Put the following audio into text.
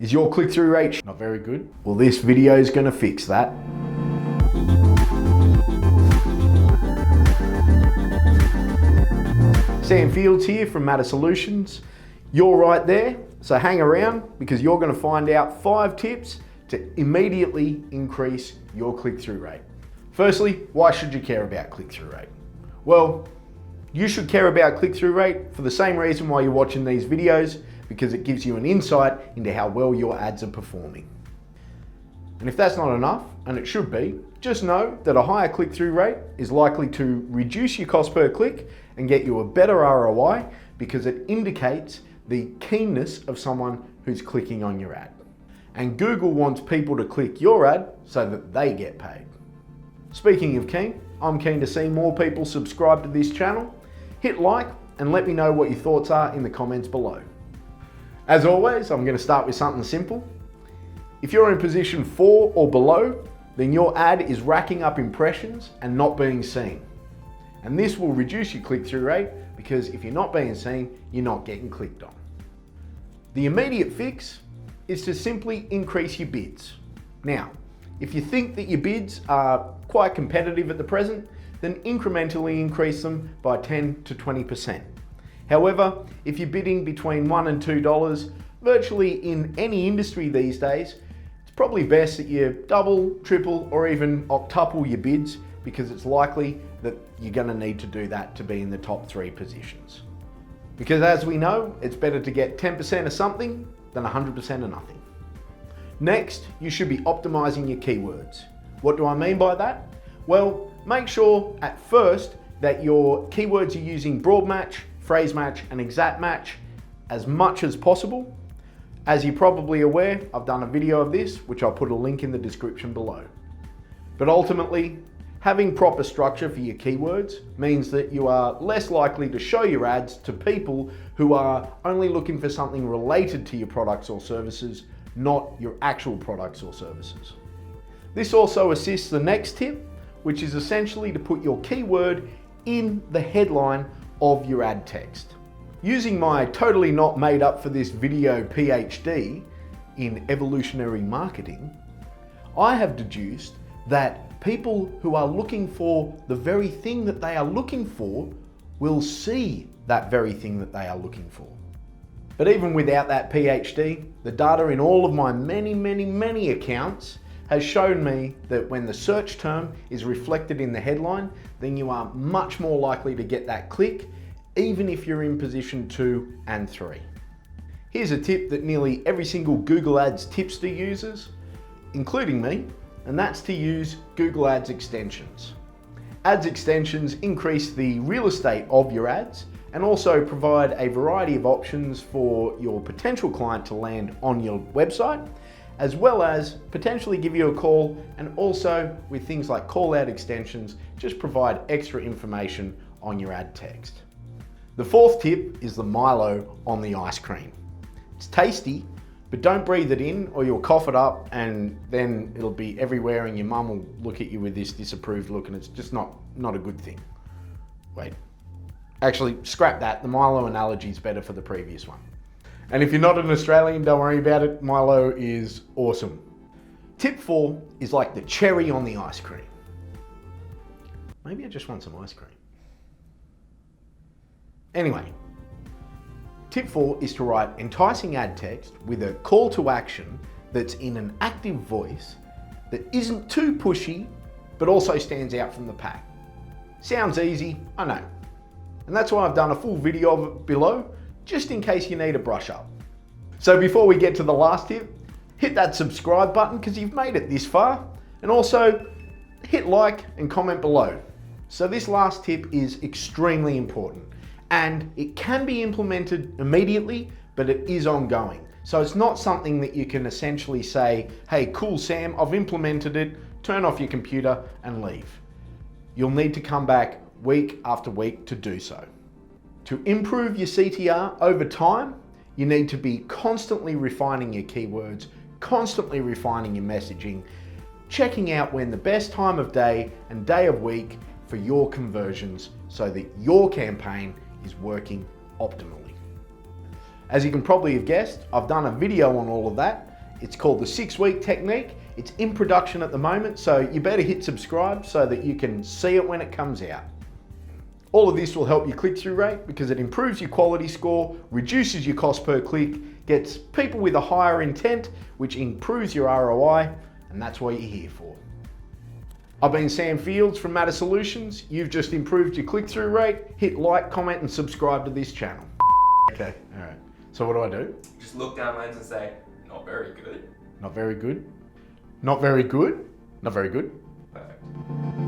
Is your click-through rate not very good? Well, this video is going to fix that. Sam Fields here from Matter Solutions. You're right there, so hang around because you're going to find out 5 tips to immediately increase your click-through rate. Firstly, why should you care about click-through rate? Well, you should care about click-through rate for the same reason why you're watching these videos, because it gives you an insight into how well your ads are performing. And if that's not enough, and it should be, just know that a higher click-through rate is likely to reduce your cost per click and get you a better ROI because it indicates the keenness of someone who's clicking on your ad. And Google wants people to click your ad so that they get paid. Speaking of keen, I'm keen to see more people subscribe to this channel. Hit like and let me know what your thoughts are in the comments below. As always, I'm going to start with something simple. If you're in position 4 or below, then your ad is racking up impressions and not being seen. And this will reduce your click-through rate because if you're not being seen, you're not getting clicked on. The immediate fix is to simply increase your bids. Now, if you think that your bids are quite competitive at the present, then incrementally increase them by 10 to 20%. However, if you're bidding between $1 and $2, virtually in any industry these days, it's probably best that you double, triple, or even octuple your bids because it's likely that you're going to need to do that to be in the top 3 positions. Because as we know, it's better to get 10% of something than 100% of nothing. Next, you should be optimizing your keywords. What do I mean by that? Well, make sure at first that your keywords are using broad match, phrase match, and exact match as much as possible. As you're probably aware, I've done a video of this, which I'll put a link in the description below. But ultimately, having proper structure for your keywords means that you are less likely to show your ads to people who are only looking for something related to your products or services, not your actual products or services. This also assists the next tip, which is essentially to put your keyword in the headline of your ad text. Using my totally not made up for this video PhD in evolutionary marketing, I have deduced that people who are looking for the very thing that they are looking for will see that very thing that they are looking for. But even without that PhD, the data in all of my many accounts has shown me that when the search term is reflected in the headline, then you are much more likely to get that click, even if you're in position 2 and 3. Here's a tip that nearly every single Google Ads tipster uses, including me, and that's to use Google Ads extensions. Ads extensions increase the real estate of your ads and also provide a variety of options for your potential client to land on your website, as well as potentially give you a call, and also with things like call out extensions, just provide extra information on your ad text. The 4th tip is the Milo on the ice cream. It's tasty, but don't breathe it in or you'll cough it up and then it'll be everywhere and your mum will look at you with this disapproved look and it's just not a good thing. Wait, actually scrap that. The Milo analogy is better for the previous one. And if you're not an Australian, don't worry about it. Milo is awesome. Tip 4 is like the cherry on the ice cream. Maybe I just want some ice cream. Anyway, tip 4 is to write enticing ad text with a call to action that's in an active voice that isn't too pushy, but also stands out from the pack. Sounds easy, I know. And that's why I've done a full video of it below, just in case you need a brush up. So before we get to the last tip, hit that subscribe button because you've made it this far, and also hit like and comment below. So this last tip is extremely important and it can be implemented immediately, but it is ongoing. So it's not something that you can essentially say, hey, cool Sam, I've implemented it, turn off your computer and leave. You'll need to come back week after week to do so. To improve your CTR over time, you need to be constantly refining your keywords, constantly refining your messaging, checking out when the best time of day and day of week for your conversions so that your campaign is working optimally. As you can probably have guessed, I've done a video on all of that, It's called the 6-week technique. It's in production at the moment, so you better hit subscribe so that you can see it when it comes out. All of this will help your click-through rate because it improves your quality score, reduces your cost per click, gets people with a higher intent, which improves your ROI, and that's what you're here for. I've been Sam Fields from Matter Solutions. You've just improved your click-through rate. Hit like, comment, and subscribe to this channel. Okay, all right. So what do I do? Just look down lens and say, not very good. Not very good. Not very good. Not very good. Perfect.